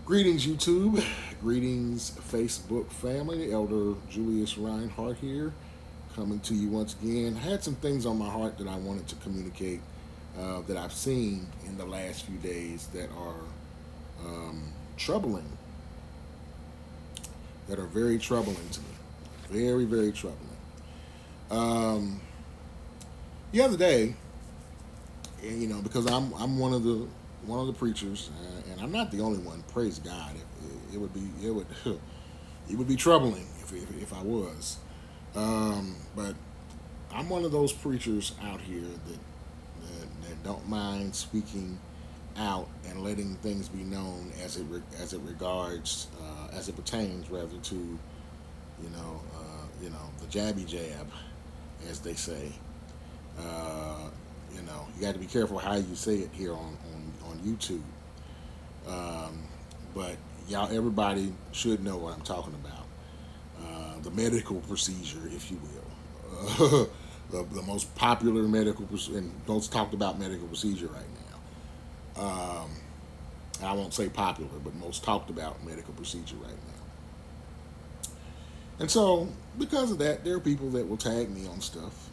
Greetings, YouTube. Greetings, Facebook family. Elder Julius Reinhardt here, coming to you once again. I had some things on my heart that I wanted to communicate that I've seen in the last few days that are troubling, that are very troubling to me. Very, very troubling. Um, the other day, because I'm one of the preachers, and I'm not the only one. Praise God. It would be troubling if I was. But I'm one of those preachers out here that don't mind speaking out and letting things be known as it regards as it pertains rather to the jabby jab, as they say. Uh, you got to be careful how you say it here on YouTube. Um, but y'all, everybody should know what I'm talking about. The medical procedure, if you will, the most popular and most talked about medical procedure right now. I won't say popular, but most talked about medical procedure right now. And so, because of that, there are people that will tag me on stuff,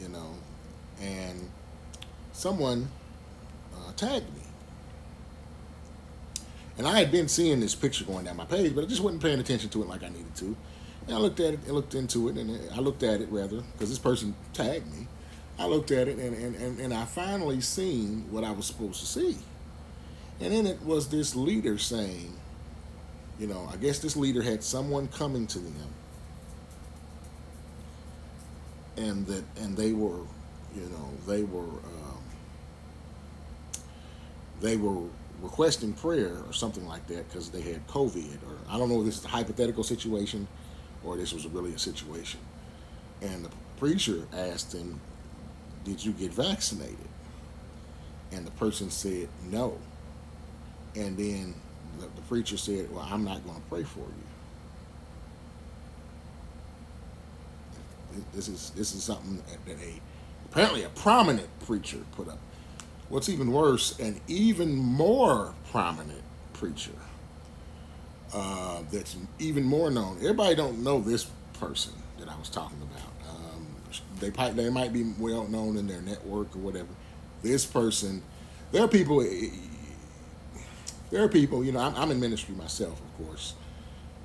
you know, and someone tagged me. And I had been seeing this picture going down my page, but I just wasn't paying attention to it like I needed to. And I looked at it, and looked into it, and I looked at it rather, because this person tagged me. I looked at it, and I finally seen what I was supposed to see. And then it was this leader saying, I guess this leader had someone coming to them, and they were requesting prayer or something like that because they had COVID, or I don't know if this is a hypothetical situation or this was really a situation. And the preacher asked him, "Did you get vaccinated?" And the person said no. And then the preacher said, "Well, I'm not going to pray for you." This is something that apparently a prominent preacher put up. What's even worse, an even more prominent preacher that's even more known. Everybody don't know this person that I was talking about. They might be well known in their network or whatever. This person, there are people. There are people. I'm in ministry myself, of course,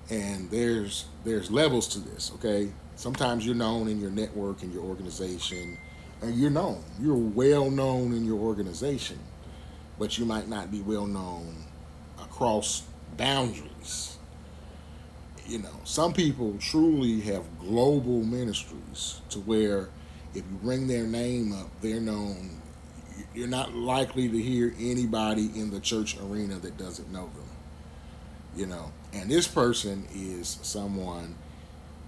and there's levels to this. Okay, sometimes you're known in your network and your organization, and you're well known in your organization, but you might not be well known across boundaries. Some people truly have global ministries to where if you bring their name up, they're known. You're not likely to hear anybody in the church arena that doesn't know them. And this person is someone,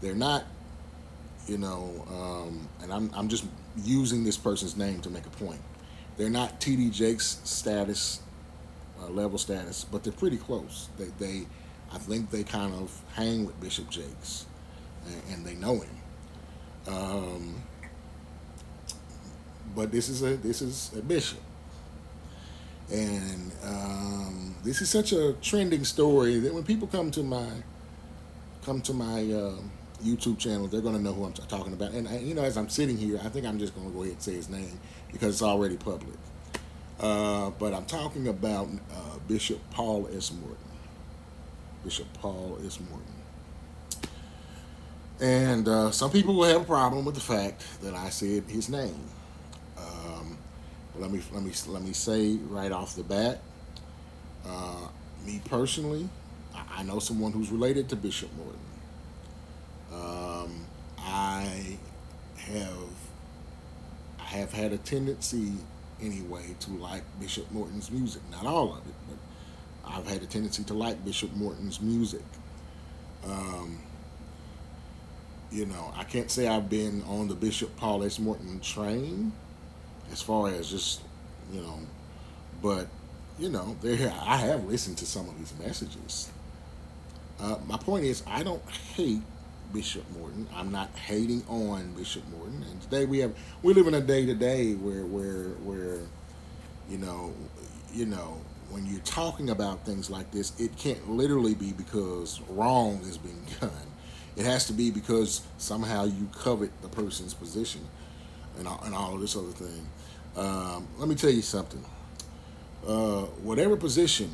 they're not, and I'm just using this person's name to make a point. They're not TD Jakes status, level status, but they're pretty close. I think they kind of hang with Bishop Jakes, and they know him. Um, but this is a bishop, and this is such a trending story that when people come to my YouTube channel, they're going to know who I'm talking about. And as I'm sitting here, I think I'm just going to go ahead and say his name because it's already public. But I'm talking about Bishop Paul S. Morton. Bishop Paul S. Morton. And some people will have a problem with the fact that I said his name. Um, let me say right off the bat, uh, me personally, I know someone who's related to Bishop Morton. I have I have had a tendency anyway to like Bishop Morton's music. Not all of it, but I've had a tendency to like Bishop Morton's music. Um, I can't say I've been on the Bishop Paul S. Morton train as far as just, you know, but there I have listened to some of his messages. My point is, I don't hate Bishop Morton. I'm not hating on Bishop Morton. And today we live in a day to day where you know you know when you're talking about things like this, it can't literally be because wrong is being done. It has to be because somehow you covet the person's position and all of this other thing. Let me tell you something. Whatever position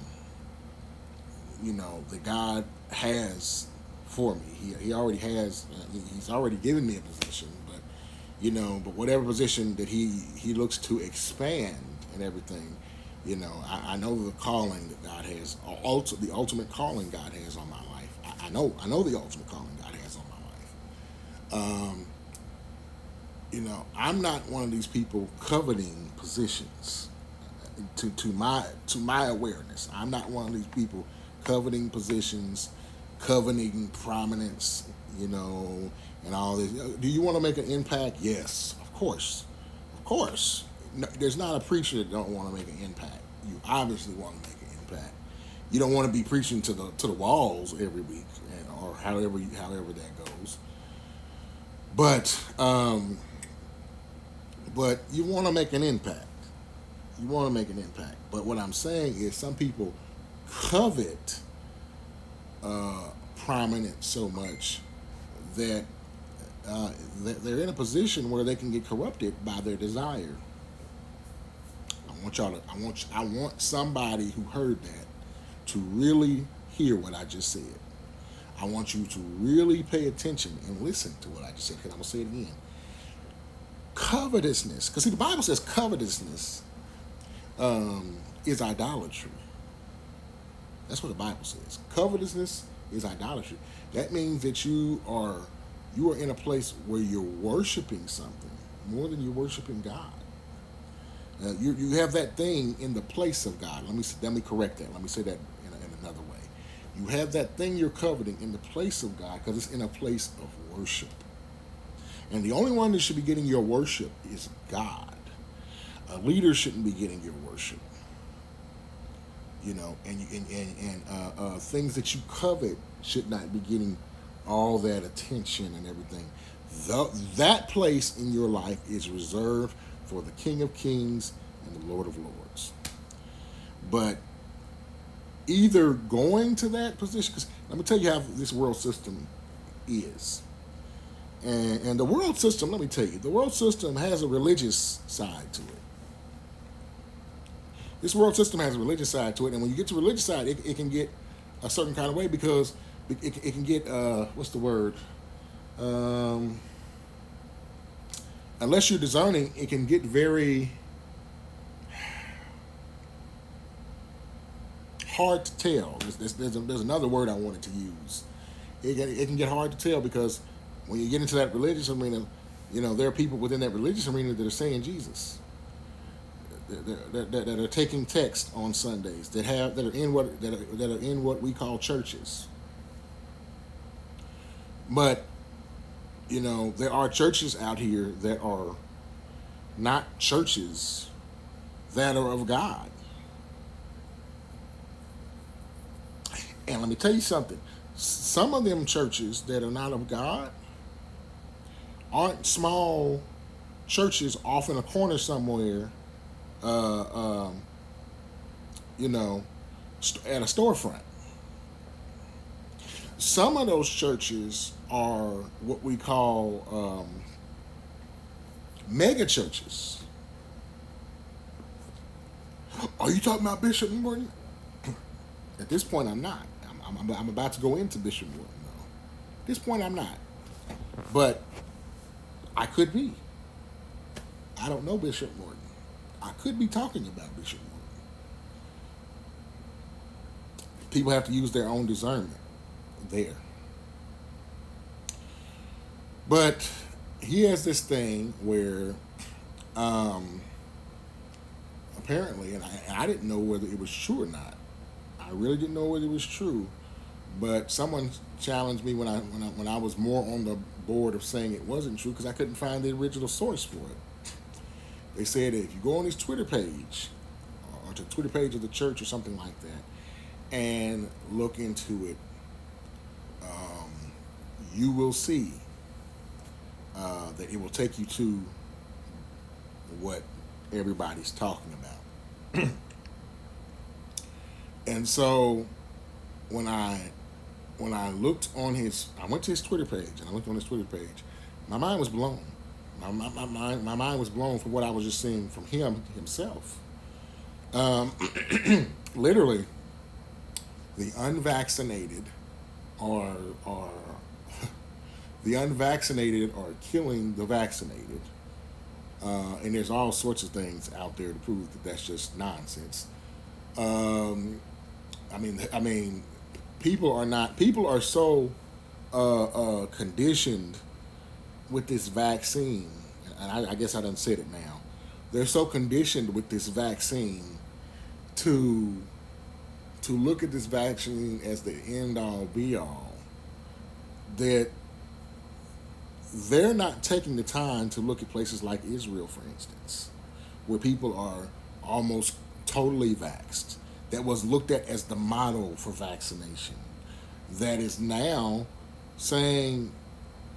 that God has for me, He already has. He's already given me a position, but whatever position that He looks to expand and everything, I know the calling that God has, the ultimate calling God has on my life. I know the ultimate calling God has on my life. I'm not one of these people coveting positions. To my awareness, I'm not one of these people coveting positions, coveting prominence, and all this. Do you want to make an impact? Yes, of course. No, there's not a preacher that don't want to make an impact. You obviously want to make an impact. You don't want to be preaching to the walls every week, or however that goes. But you want to make an impact. You want to make an impact. But what I'm saying is, some people covet prominence so much that they're in a position where they can get corrupted by their desire. I want somebody who heard that to really hear what I just said. I want you to really pay attention and listen to what I just said, because I'm gonna say it again. Covetousness, because see, the Bible says covetousness is idolatry. That's what the Bible says. Covetousness is idolatry. That means that you are in a place where you're worshiping something more than you're worshiping God. You have that thing in the place of God. Let me correct that. Let me say that in another way. You have that thing you're coveting in the place of God, because it's in a place of worship. And the only one that should be getting your worship is God. A leader shouldn't be getting your worship. And things that you covet should not be getting all that attention and everything. That place in your life is reserved for the King of Kings and the Lord of Lords. But either going to that position, because let me tell you how this world system is. And the world system, let me tell you, the world system has a religious side to it. This world system has a religious side to it, and when you get to the religious side, it can get a certain kind of way, because it can get, what's the word? Unless you're discerning, it can get very hard to tell. There's another word I wanted to use. It can get hard to tell, because when you get into that religious arena, there are people within that religious arena that are saying Jesus, that are taking text on Sundays, that are in what we call churches. But there are churches out here that are not churches that are of God. And let me tell you something. Some of them churches that are not of God aren't small churches off in a corner somewhere, uh, um, at a storefront. Some of those churches are what we call mega churches. Are you talking about Bishop Morton? At this point, I'm not. I'm about to go into Bishop Morton, though. At this point, I'm not. But I could be. I don't know Bishop Morton. I could be talking about Bishop Morton. People have to use their own discernment there. But he has this thing where, um, apparently, and I didn't know whether it was true or not. I really didn't know whether it was true, but someone challenged me when I was more on the board of saying it wasn't true, because I couldn't find the original source for it. They said that if you go on his Twitter page, or to the Twitter page of the church or something like that, and look into it, um, you will see that it will take you to what everybody's talking about. And so when I when I looked on his, I went to his Twitter page and I looked on his Twitter page. My mind was blown. My mind was blown from what I was just seeing from him himself. Um, Literally, the unvaccinated are are the unvaccinated are killing the vaccinated, and there's all sorts of things out there to prove that that's just nonsense. Um, I mean, people are so conditioned with this vaccine, and I guess I done said it now. They're so conditioned with this vaccine to look at this vaccine as the end all be all that they're not taking the time to look at places like Israel, for instance, where people are almost totally vaxxed. That was looked at as the model for vaccination. That is now saying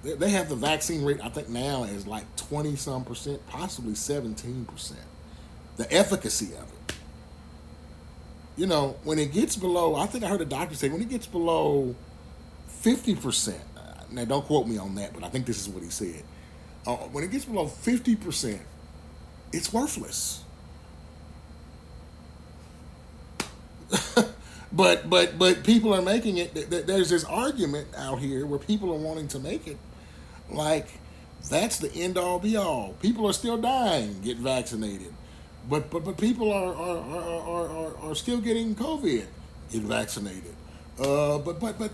they have the vaccine rate, I think now is like 20 some percent, possibly 17%. The efficacy of it. When it gets below, I think I heard a doctor say when it gets below 50%, now don't quote me on that, but I think this is what he said. When it gets below 50%, it's worthless. But people are making it. There's this argument out here where people are wanting to make it like that's the end all be all. People are still dying, get vaccinated, but people are still getting COVID, get vaccinated. But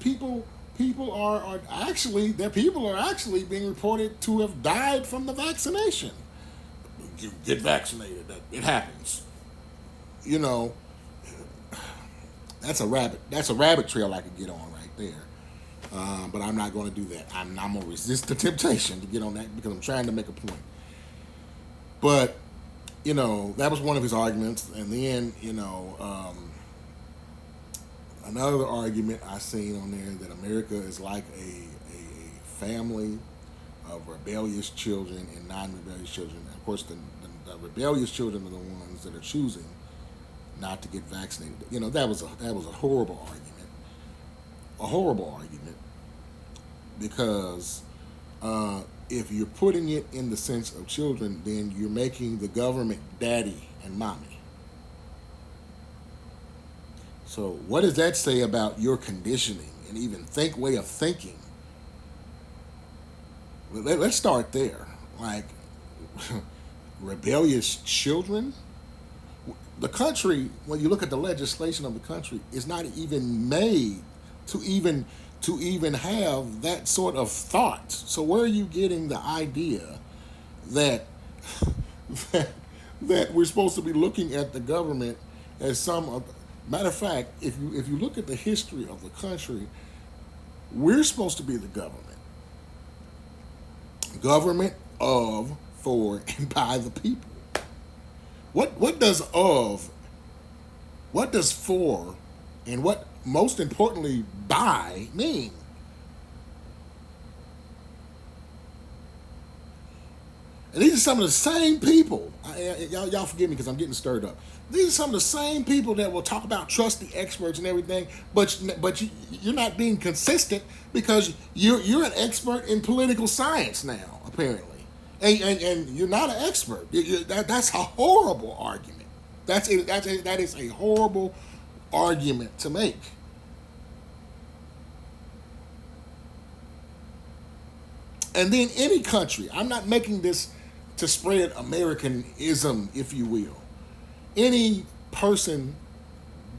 people are actually their people are actually being reported to have died from the vaccination. You get vaccinated, it happens. You know, that's a rabbit trail I could get on right there. But I'm not going to do that. I'm going to resist the temptation to get on that because I'm trying to make a point. But that was one of his arguments, and then another argument I seen on there that America is like a family of rebellious children and non-rebellious children. Of course, the rebellious children are the ones that are choosing not to get vaccinated. That was a horrible argument, because if you're putting it in the sense of children, then you're making the government daddy and mommy. So what does that say about your conditioning and even way of thinking? Let's start there. Like rebellious children. The country, when you look at the legislation of the country, is not even made to even have that sort of thought. So where are you getting the idea that that, that we're supposed to be looking at the government as matter of fact, if you look at the history of the country, we're supposed to be the government of, for, and by the people. What does of, what does for, and what most importantly by mean? And these are some of the same people. Y'all forgive me because I'm getting stirred up. These are some of the same people that will talk about trust the experts and everything, but you're not being consistent because you're an expert in political science now, apparently, and you're not an expert. That's a horrible argument. That is a horrible argument to make. And then any country, I'm not making this to spread Americanism, if you will. Any person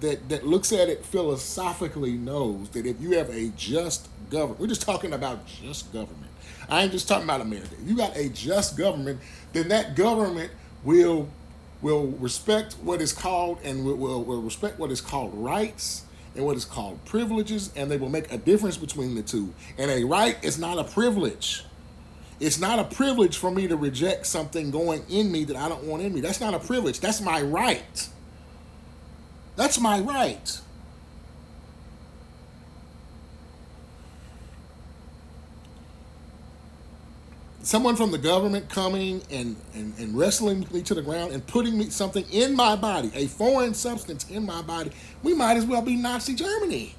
that looks at it philosophically knows that if you have a just government, we're just talking about just government. I ain't just talking about America. If you got a just government, then that government will respect what is called and will respect what is called rights and what is called privileges, and they will make a difference between the two. And a right is not a privilege. It's not a privilege for me to reject something going in me that I don't want in me. That's not a privilege. That's my right. That's my right. someone from the government coming and wrestling me to the ground and putting me something in my body, a foreign substance in my body, we might as well be Nazi Germany.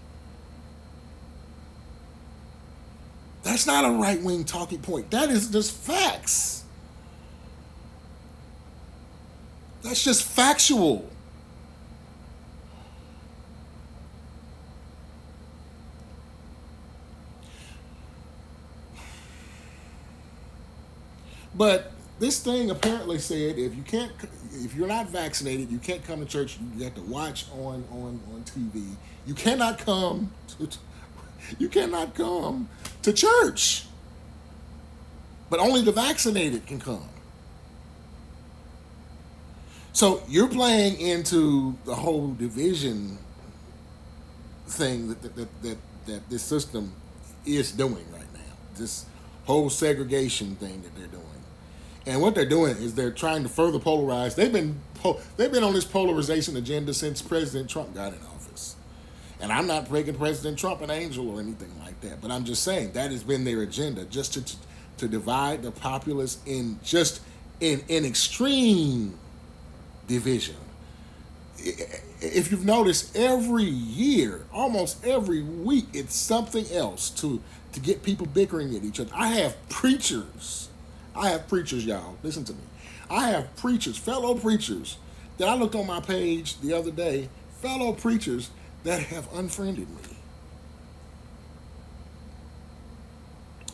That's not a right-wing talking point. That is just facts. That's just factual. But this thing apparently said if you're not vaccinated, you can't come to church. You have to watch on TV. You cannot come you cannot come to church. But only the vaccinated can come. So you're playing into the whole division thing that this system is doing right now. This whole segregation thing that they're doing. And what they're doing is they're trying to further polarize. They've been on this polarization agenda since President Trump got in office. And I'm not making President Trump an angel or anything like that, but I'm just saying that has been their agenda, just to divide the populace in extreme division. If you've noticed, every year, almost every week, it's something else to get people bickering at each other. I have preachers, y'all. Listen to me. I have preachers, fellow preachers, that I looked on my page the other day, fellow preachers that have unfriended me.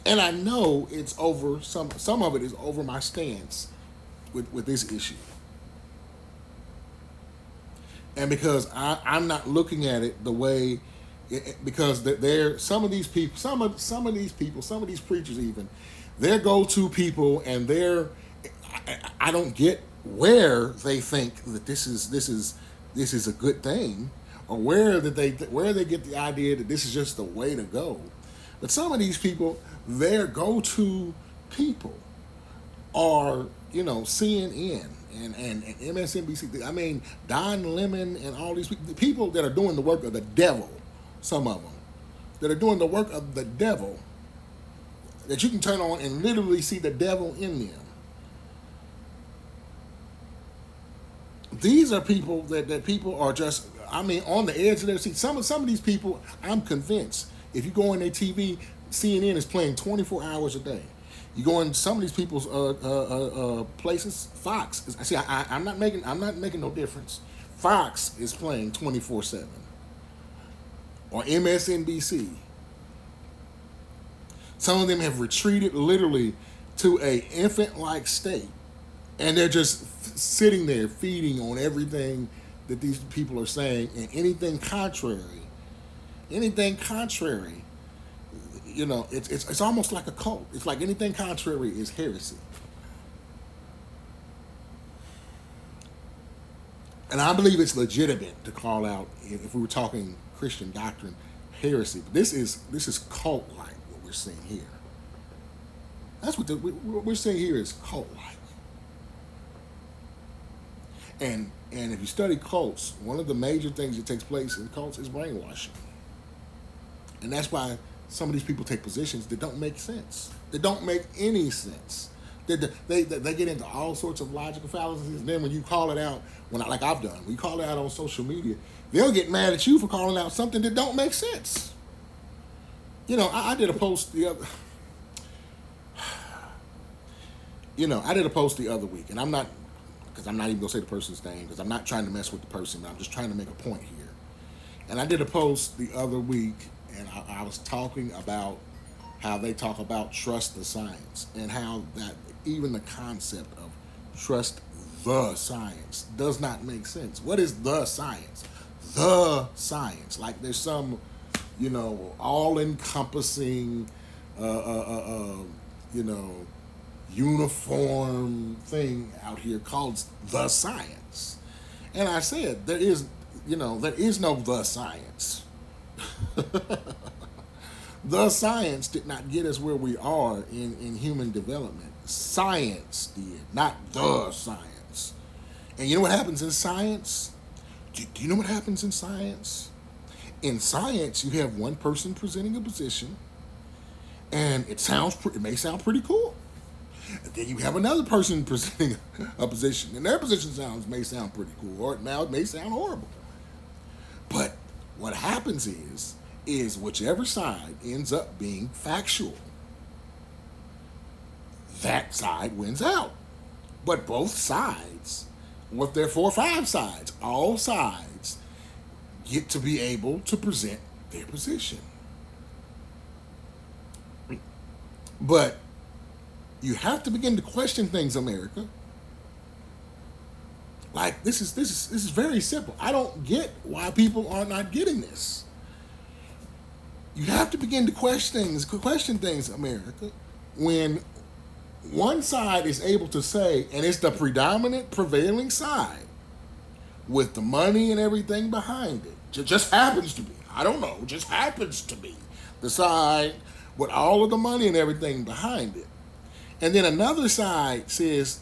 And I know it's over, some of it is over my stance with this issue. And because I'm not looking at it the way, because they're some of these people, some of these preachers even, their go-to people, and I don't get where they think that this is a good thing, or where they get the idea that this is just the way to go. But some of these people, their go-to people are, CNN and MSNBC. I mean, Don Lemon and all these people, the people that are doing the work of the devil, some of them, that are doing the work of the devil, that you can turn on and literally see the devil in them. These are people that people are just, on the edge of their seat. Some of these people, I'm convinced, if you go on their TV, CNN is playing 24 hours a day. You go in some of these people's places, Fox. See, I'm not making no difference. Fox is playing 24/7, or MSNBC. Some of them have retreated literally to a infant-like state, and they're just sitting there feeding on everything that these people are saying, and anything contrary, it's almost like a cult. It's like anything contrary is heresy. And I believe it's legitimate to call out, if we were talking Christian doctrine, heresy. But this is cult-like, what we're seeing here. That's what we're seeing here is cult-like. And if you study cults, one of the major things that takes place in cults is brainwashing. And that's why some of these people take positions that don't make sense. That don't make any sense. They get into all sorts of logical fallacies. And then when you call it out, like I've done, when you call it out on social media, they'll get mad at you for calling out something that don't make sense. I did a post the other. I did a post the other week, and I'm not even gonna say the person's name because I'm not trying to mess with the person, but I'm just trying to make a point here. And I did a post the other week, and I was talking about how they talk about trust the science, and how that even the concept of trust the science does not make sense. What is the science? The science. Like there's some, all-encompassing, uniform thing out here called the science. And I said, there is no the science. The science did not get us where we are in human development. Science did, not the science. And you know what happens in science? Do you know what happens in science? In science, you have one person presenting a position, and it may sound pretty cool. And then you have another person presenting a position, and their position may sound pretty cool, or now it may sound horrible. But what happens is whichever side ends up being factual, that side wins out. But both sides, what there are 4 or 5 sides, all sides get to be able to present their position. But you have to begin to question things, America. Like this is very simple. I don't get why people are not getting this. You have to begin to question things, America. When one side is able to say, and it's the predominant prevailing side with the money and everything behind it, just happens to be, I don't know, just happens to be the side with all of the money and everything behind it. And then another side says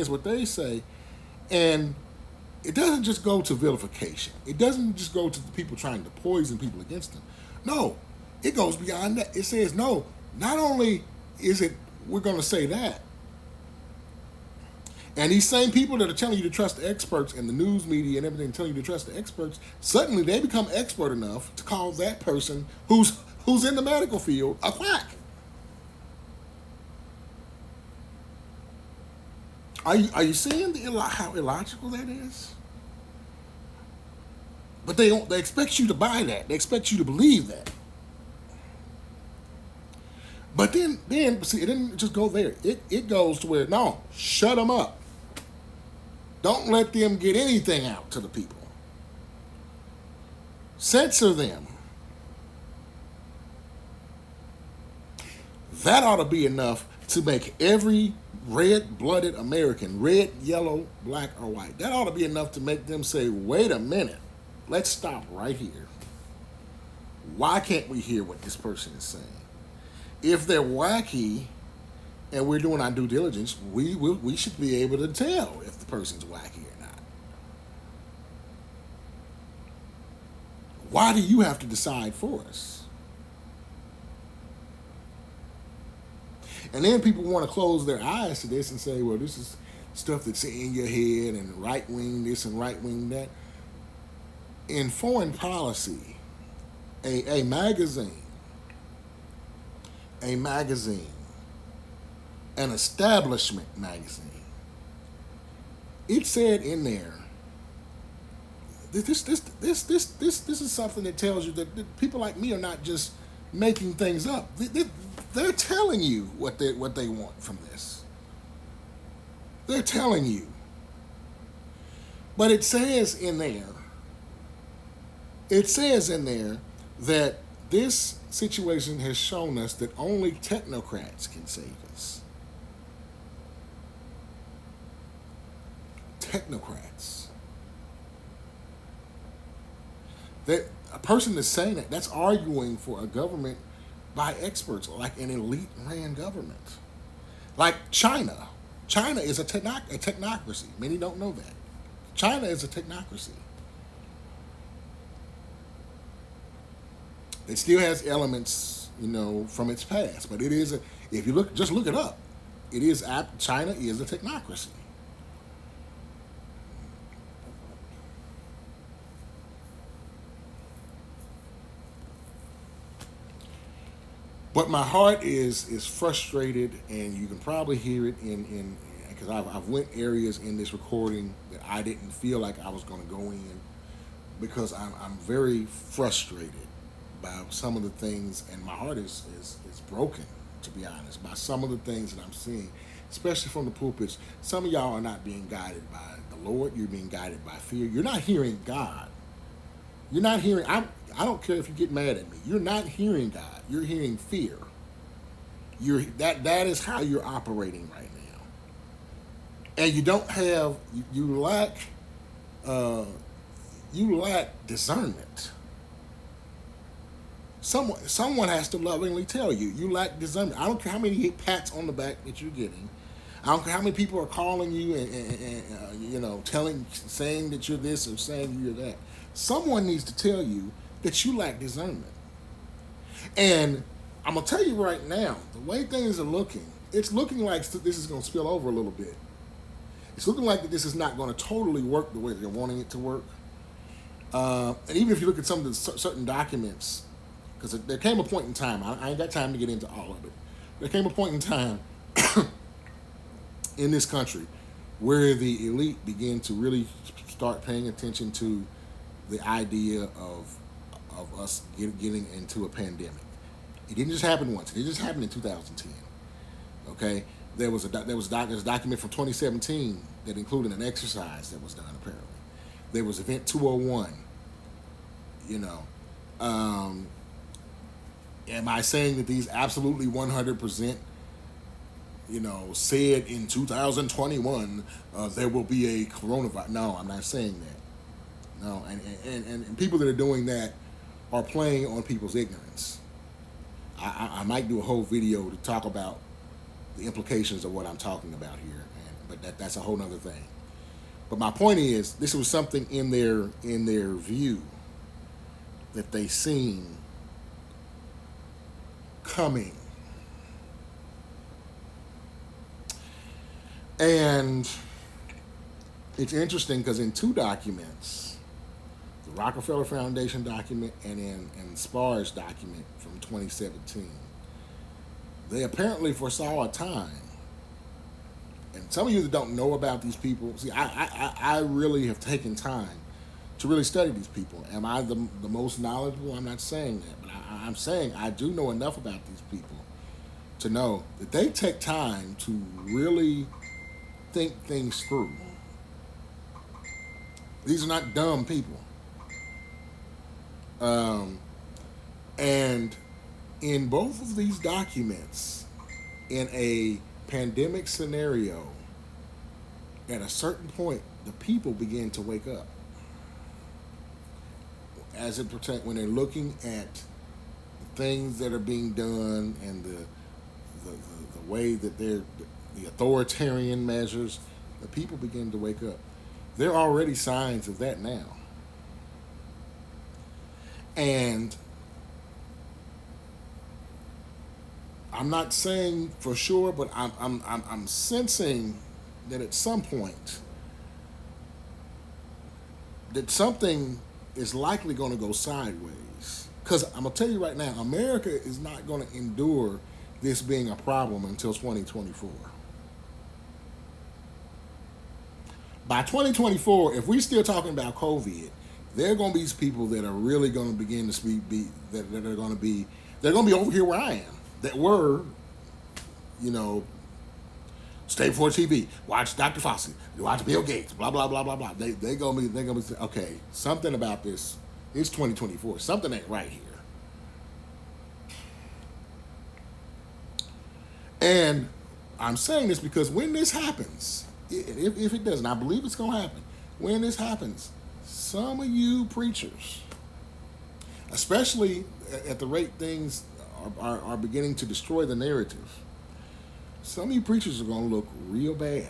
what they say, and it doesn't just go to vilification. It doesn't just go to the people trying to poison people against them. No, it goes beyond that. It says, no, not only is it, we're going to say that. And these same people that are telling you to trust the experts and the news media and everything telling you to trust the experts, suddenly they become expert enough to call that person who's in the medical field a quack. Are you seeing how illogical that is? But they expect you to buy that. They expect you to believe that. But then see, it didn't just go there. It goes to where, no, shut them up. Don't let them get anything out to the people. Censor them. That ought to be enough to make every red-blooded American, red, yellow, black, or white, that ought to be enough to make them say, wait a minute, let's stop right here. Why can't we hear what this person is saying? If they're wacky and we're doing our due diligence, we should be able to tell if the person's wacky or not. Why do you have to decide for us? And then people want to close their eyes to this and say, well, this is stuff that's in your head and right wing this and right wing that. In foreign policy, a magazine, an establishment magazine, it said in there, this is something that tells you that people like me are not just making things up. They're telling you what they want from this. They're telling you. But it says in there that this situation has shown us that only technocrats can save us. Technocrats. That a person that's saying that's arguing for a government by experts, like an elite ran government. Like China. China is a technocracy. Many don't know that. China is a technocracy. It still has elements, from its past, but it is if you just look it up. China is a technocracy. But my heart is frustrated, and you can probably hear it in because I've went areas in this recording that I didn't feel like I was going to go in, because I'm very frustrated by some of the things, and my heart is broken, to be honest, by some of the things that I'm seeing, especially from the pulpits. Some of y'all are not being guided by the Lord. You're being guided by fear. You're not hearing God. You're not hearing. I don't care if you get mad at me. You're not hearing God. You're hearing fear. That is how you're operating right now. And you don't have. You lack discernment. Someone has to lovingly tell you lack discernment. I don't care how many pats on the back that you're getting. I don't care how many people are calling you and saying that you're this or saying you're that. Someone needs to tell you that you lack discernment. And I'm gonna tell you right now, the way things are looking, it's looking like this is going to spill over a little bit. It's looking like that this is not going to totally work the way they're wanting it to work. And even if you look at some of the certain documents, because there came a point in time, I ain't got time to get into all of it. There came a point in time in this country where the elite began to really start paying attention to the idea of us getting into a pandemic. It didn't just happen once. It didn't just happen in 2010. Okay, there's a document from 2017 that included an exercise that was done. Apparently, there was Event 201. You know, am I saying that these absolutely 100%? Said in 2021 there will be a coronavirus. No, I'm not saying that. No, and people that are doing that are playing on people's ignorance. I might do a whole video to talk about the implications of what I'm talking about here, but that's a whole nother thing. But my point is, this was something in their view that they seen coming. And it's interesting because in two documents, the Rockefeller Foundation document and in SPAR's document from 2017, they apparently foresaw a time. And some of you that don't know about these people, see, I really have taken time to really study these people. Am I the most knowledgeable? I'm not saying that, but I'm saying I do know enough about these people to know that they take time to really think things through. These are not dumb people. And in both of these documents, in a pandemic scenario, at a certain point, the people begin to wake up. As it pertains, when they're looking at the things that are being done and the way that they're, the authoritarian measures, the people begin to wake up. There are already signs of that now. And I'm not saying for sure, but I'm sensing that at some point that something is likely going to go sideways. Because I'm going to tell you right now, America is not going to endure this being a problem until 2024. By 2024, if we're still talking about COVID, there are going to be people that are really going to begin to speak, they're going to be over here where I am, that were, stay before TV, watch Dr. Fauci, watch Bill Gates, blah blah blah blah blah. They're gonna be okay. Something about this. It's 2024. Something ain't right here. And I'm saying this because when this happens, if it doesn't, I believe it's gonna happen. When this happens, some of you preachers, especially at the rate things are beginning to destroy the narrative, some of you preachers are going to look real bad.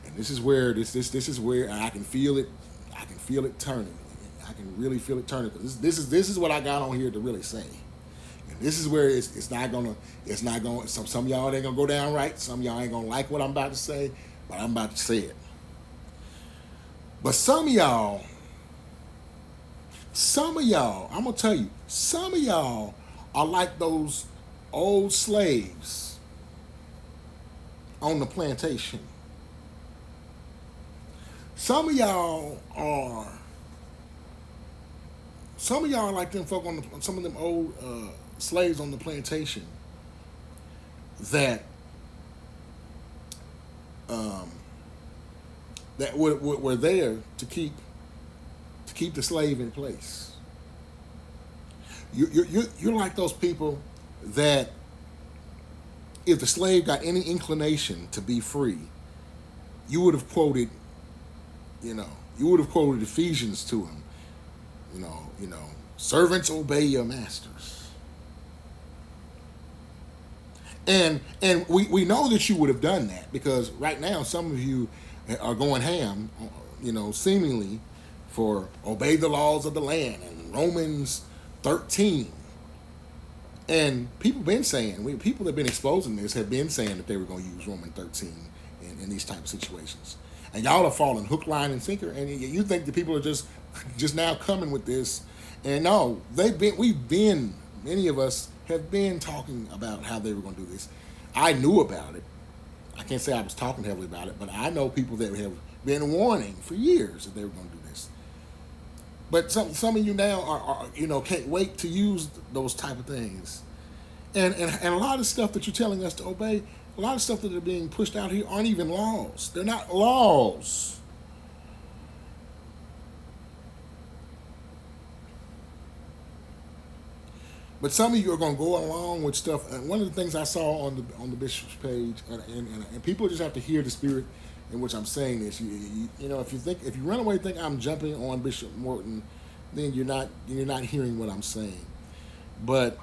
And this is where this is where I can feel it. I can feel it turning. I can really feel it turning. This is what I got on here to really say. And this is where it's not gonna. Some of y'all ain't gonna go down right. Some of y'all ain't gonna like what I'm about to say, but I'm about to say it. But some of y'all, I'm gonna tell you, some of y'all are like those old slaves on the plantation. Some of y'all are like them folk on some of them old slaves on the plantation that were there to keep the slave in place. You're like those people that if the slave got any inclination to be free, you would have quoted Ephesians to him. Servants, obey your masters. And we know that you would have done that because right now some of you are going ham, seemingly for obey the laws of the land and Romans 13. And people been saying, people that have been exposing this have been saying that they were going to use Roman 13 in these type of situations. And y'all are falling hook, line, and sinker. And you think the people are just now coming with this. And no, many of us have been talking about how they were going to do this. I knew about it. I can't say I was talking heavily about it, but I know people that have been warning for years that they were going to do this. But some of you now are can't wait to use those type of things, and a lot of stuff that you're telling us to obey, a lot of stuff that are being pushed out here aren't even laws. They're not laws. But some of you are going to go along with stuff. And one of the things I saw on the bishop's page, and people just have to hear the spirit in which I'm saying this. If you run away and think I'm jumping on Bishop Morton, then you're not hearing what I'm saying. But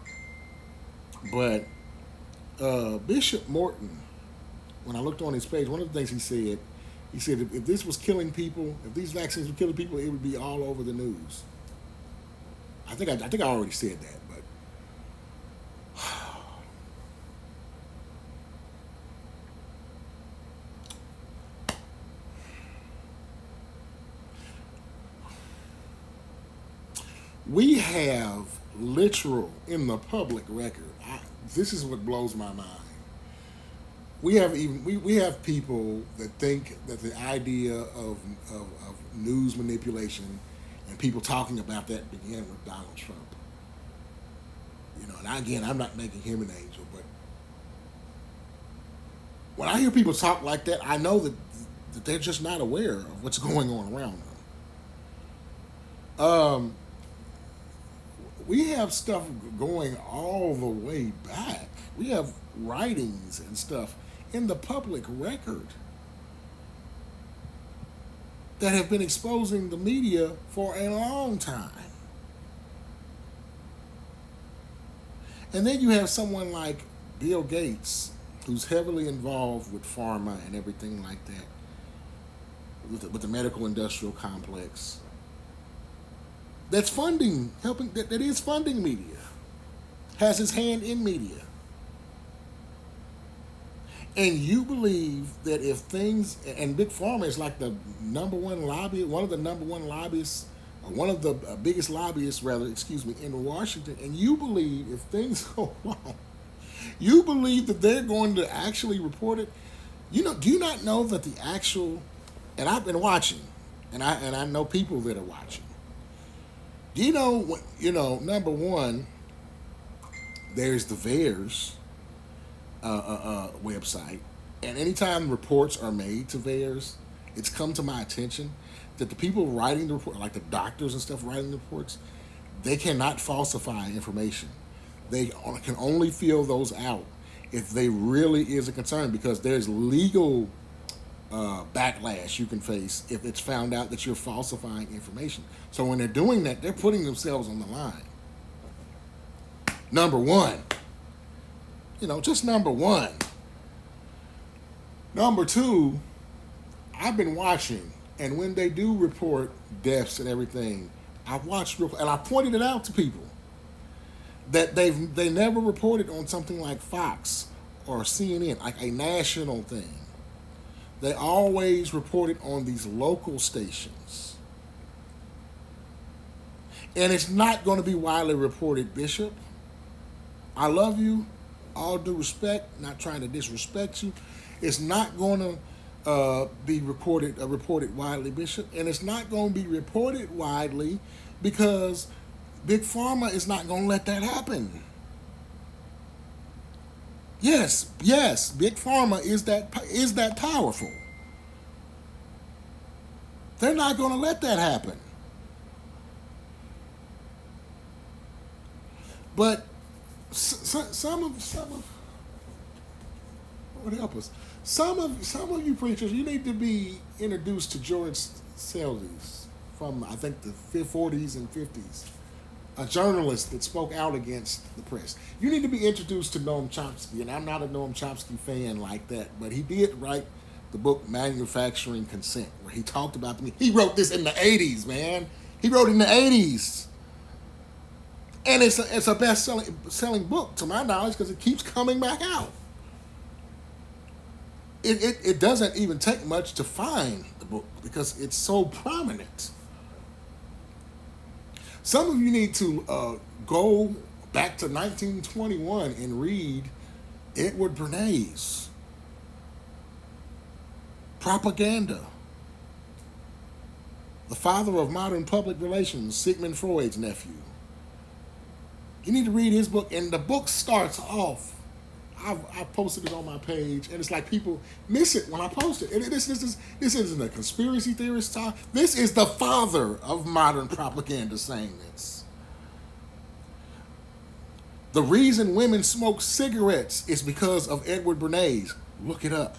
Bishop Morton, when I looked on his page, one of the things he said if this was killing people, if these vaccines were killing people, it would be all over the news. I think I already said that, but we have literal in the public record. This is what blows my mind. We have people that think that the idea of news manipulation and people talking about that began with Donald Trump. And again, I'm not making him an angel, but when I hear people talk like that, I know that they're just not aware of what's going on around them. We have stuff going all the way back. We have writings and stuff in the public record that have been exposing the media for a long time. And then you have someone like Bill Gates, who's heavily involved with pharma and everything like that, with the medical industrial complex. That's that is funding media, has his hand in media. And you believe that if things, and Big Pharma is like the number one lobby, one of the number one lobbyists, or one of the biggest lobbyists, rather, in Washington, and you believe if things go wrong, you believe that they're going to actually report it. Do you not know that the actual, and I've been watching, and I know people that are watching. Do number one, there's the VAERS website, and anytime reports are made to VAERS, it's come to my attention that the people writing the report, like the doctors and stuff writing the reports, they cannot falsify information. They can only fill those out if they really is a concern, because there's legal backlash you can face if it's found out that you're falsifying information. So when they're doing that, they're putting themselves on the line. Number one. Just number one. Number two, I've been watching, and when they do report deaths and everything, I've watched, and I pointed it out to people that they never reported on something like Fox or CNN, like a national thing. They always reported on these local stations. And it's not going to be widely reported, Bishop. I love you. All due respect, not trying to disrespect you. It's not going to be reported widely, Bishop. And it's not going to be reported widely because Big Pharma is not going to let that happen. Yes, Big Pharma is that powerful. They're not going to let that happen. But some of Lord help us. Some of you preachers, you need to be introduced to George Seldes from, I think, the 40s and 50s. A journalist that spoke out against the press. You need to be introduced to Noam Chomsky, and I'm not a Noam Chomsky fan like that, but he did write the book Manufacturing Consent, where he talked about he wrote this in the 80s, man. He wrote in the 80s. And it's a best selling book to my knowledge because it keeps coming back out. It doesn't even take much to find the book because it's so prominent. Some of you need to go back to 1921 and read Edward Bernays' Propaganda, the father of modern public relations, Sigmund Freud's nephew. You need to read his book, and the book starts off. I've posted it on my page, and it's like people miss it when I post it. And this isn't a conspiracy theorist talk. This is the father of modern propaganda saying this. The reason women smoke cigarettes is because of Edward Bernays. Look it up.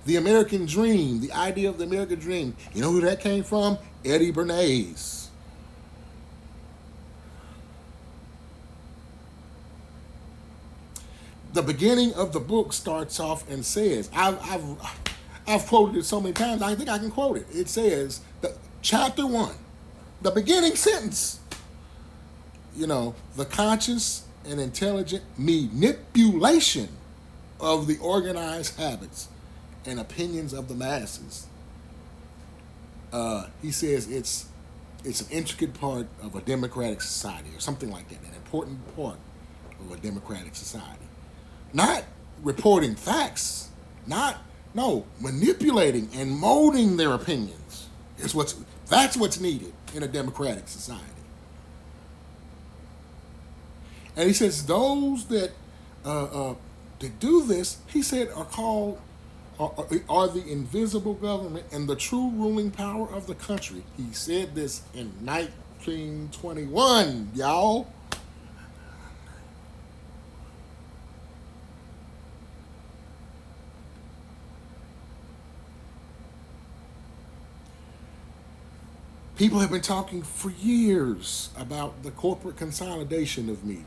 The American Dream, the idea of the American Dream. You know who that came from? Eddie Bernays. The beginning of the book starts off and says, I've quoted it so many times, I think I can quote it. It says, chapter 1, the beginning sentence, the conscious and intelligent manipulation of the organized habits and opinions of the masses. He says it's an intricate part of a democratic society or something like that, an important part of a democratic society. Not reporting facts, manipulating and molding their opinions. That's what's needed in a democratic society. And he says those that do this, he said, are the invisible government and the true ruling power of the country. He said this in 1921, y'all. People have been talking for years about the corporate consolidation of media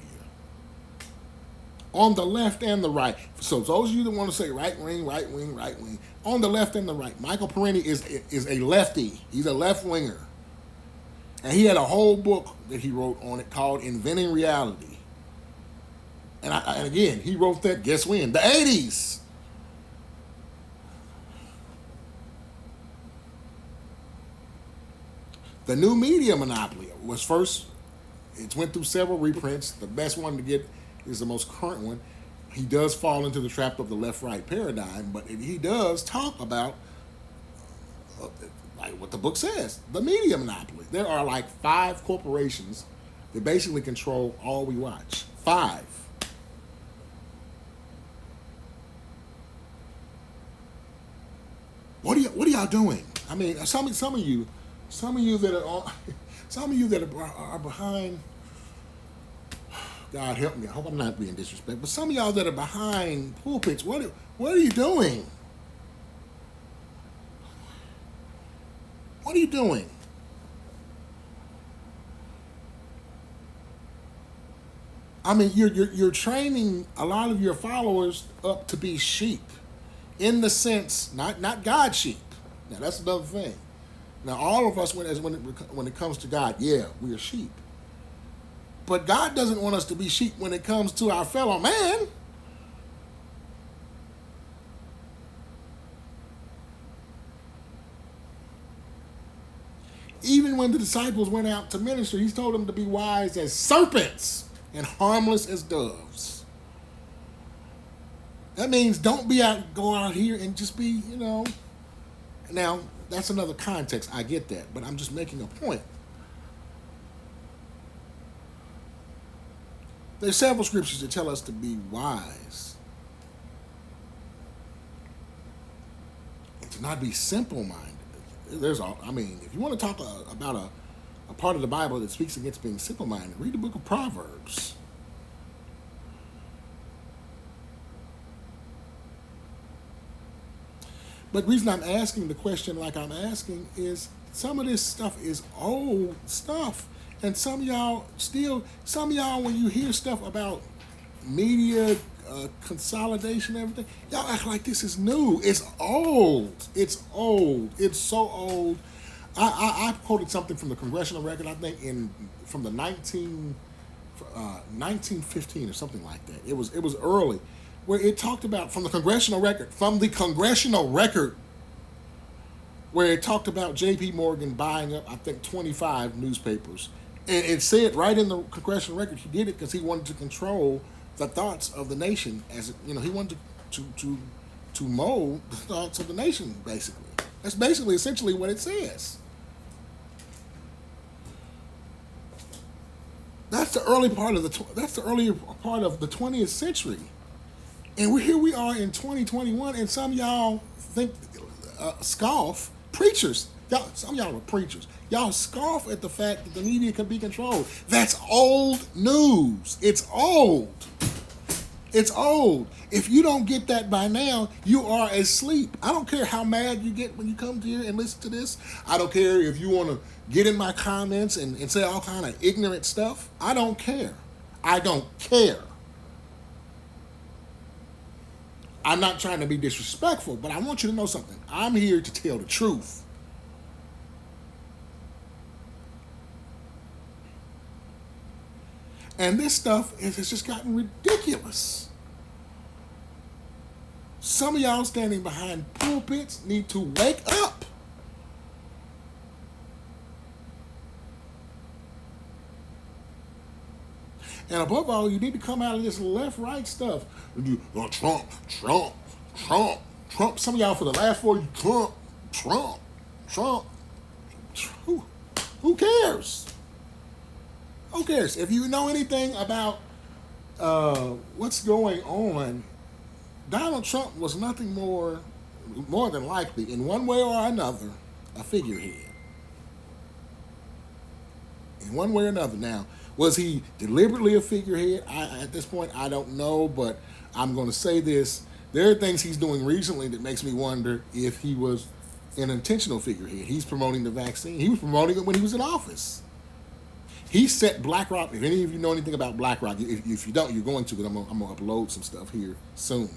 on the left and the right. So those of you that want to say right wing, on the left and the right, Michael Parenti is a lefty. He's a left winger, and he had a whole book that he wrote on it called Inventing Reality. And again, he wrote that. Guess when? The 80s. The new media monopoly was first, it went through several reprints. The best one to get is the most current one. He does fall into the trap of the left-right paradigm, but he does talk about, like what the book says, the media monopoly. There are like 5 corporations that basically control all we watch. 5. What are y'all doing? I mean, some of you that are behind. God help me. I hope I'm not being disrespectful. But some of y'all that are behind pulpits, what are you doing? What are you doing? I mean, you're training a lot of your followers up to be sheep, in the sense not God sheep. Now that's another thing. Now all of us, when it comes to God, yeah, we are sheep. But God doesn't want us to be sheep when it comes to our fellow man. Even when the disciples went out to minister, he told them to be wise as serpents and harmless as doves. That means don't go out here and just be, Now, that's another context. I get that. But I'm just making a point. There's several scriptures that tell us to be wise and to not be simple-minded. If you want to talk about a part of the Bible that speaks against being simple-minded, read the book of Proverbs. But the reason I'm asking the question like I'm asking is some of this stuff is old stuff. And some of y'all, when you hear stuff about media consolidation and everything, y'all act like this is new. It's old. It's old. It's so old. I quoted something from the Congressional Record, I think, from 1915 or something like that. It was early, where it talked about from the congressional record, where it talked about J.P. Morgan buying up, I think, 25 newspapers, and it said right in the congressional record he did it because he wanted to control the thoughts of the nation. He wanted to mold the thoughts of the nation. Basically, that's basically essentially what it says. That's the earlier part of the 20th century, and here we are in 2021, and some of y'all think scoff preachers. Some of y'all are preachers. Y'all scoff at the fact that the media can be controlled. That's old news. It's old. It's old. If you don't get that by now, you are asleep. I don't care how mad you get when you come here and listen to this. I don't care if you want to get in my comments and say all kind of ignorant stuff. I don't care. I don't care. I'm not trying to be disrespectful, but I want you to know something. I'm here to tell the truth. And this stuff has just gotten ridiculous. Some of y'all standing behind pulpits need to wake up. And above all, you need to come out of this left-right stuff. Trump, Trump, Trump, Trump. Some of y'all for the last 40, Trump, Trump, Trump. Who cares? Who cares? If you know anything about what's going on, Donald Trump was nothing more than likely, in one way or another, a figurehead. In one way or another. Now, was he deliberately a figurehead? At this point, I don't know, but I'm going to say this. There are things he's doing recently that makes me wonder if he was an intentional figurehead. He's promoting the vaccine. He was promoting it when he was in office. He set BlackRock. If any of you know anything about BlackRock, if you don't, you're going to, because I'm going to upload some stuff here soon.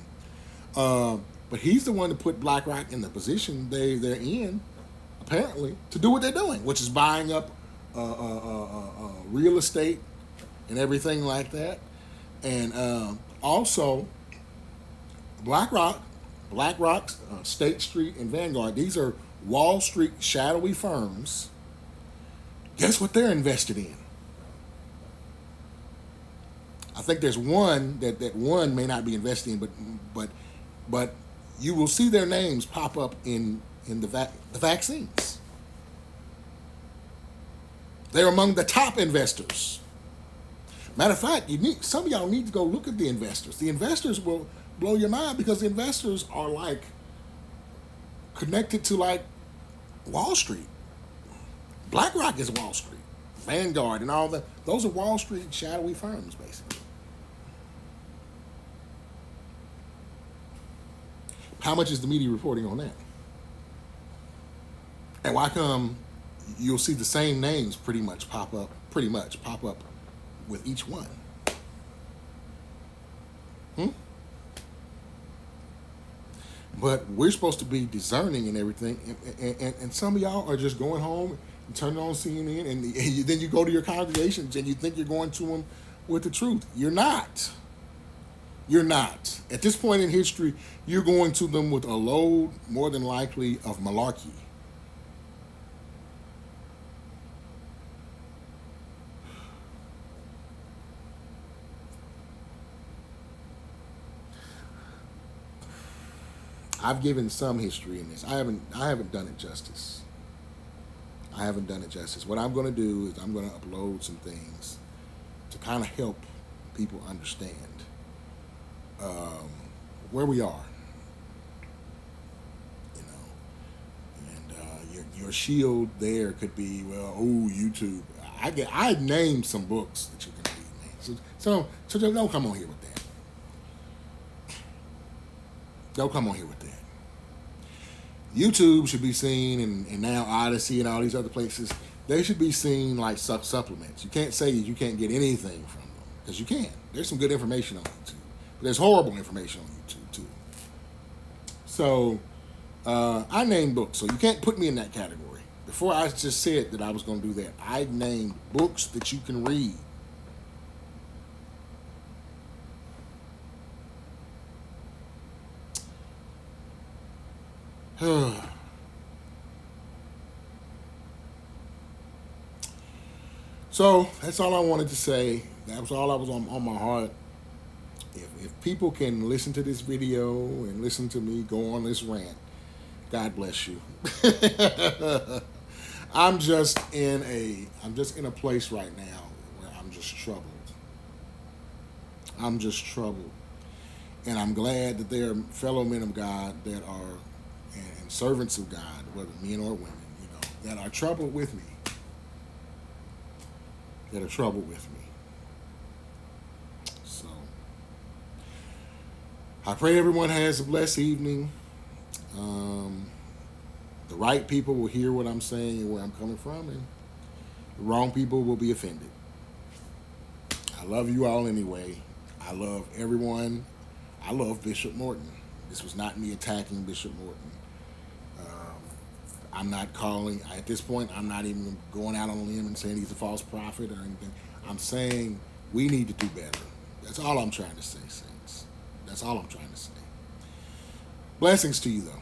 But he's the one to put BlackRock in the position they're in, apparently, to do what they're doing, which is buying up real estate and everything like that. And also, BlackRock, State Street, and Vanguard, these are Wall Street shadowy firms. Guess what they're invested in? I think there's one that one may not be invested in, but you will see their names pop up in the vaccines. They're among the top investors. Matter of fact, some of y'all need to go look at the investors. The investors will blow your mind because the investors are like connected to like Wall Street. BlackRock is Wall Street. Vanguard and all that. Those are Wall Street shadowy firms, basically. How much is the media reporting on that? And why come you'll see the same names pretty much pop up with each one? But we're supposed to be discerning and everything, and some of y'all are just going home and turning on CNN, and then you go to your congregations and you think you're going to them with the truth. You're not. You're not. At this point in history, you're going to them with a load, more than likely, of malarkey. I've given some history in this. I haven't done it justice. What I'm going to do is I'm going to upload some things to kind of help people understand where we are, and your shield there could be, well, YouTube. I named some books that you can read, man. So don't come on here with that. Don't come on here with that. YouTube should be seen, and now Odyssey and all these other places, they should be seen like supplements. You can't say you can't get anything from them, because you can. There's some good information on YouTube, but there's horrible information on YouTube too. So I named books, so you can't put me in that category. Before I just said that I was going to do that, I named books that you can read. So that's all I wanted to say. That was all I was on my heart. If people can listen to this video and listen to me go on this rant, God bless you. I'm just in a place right now where I'm just troubled. I'm just troubled. And I'm glad that there are fellow men of God that are and servants of God, whether men or women, that are troubled with me. That are troubled with me. So I pray everyone has a blessed evening. The right people will hear what I'm saying and where I'm coming from, and the wrong people will be offended. I love you all anyway. I love everyone. I love Bishop Morton. This was not me attacking Bishop Morton. I'm not calling, at this point, I'm not even going out on a limb and saying he's a false prophet or anything. I'm saying we need to do better. That's all I'm trying to say, saints. That's all I'm trying to say. Blessings to you, though.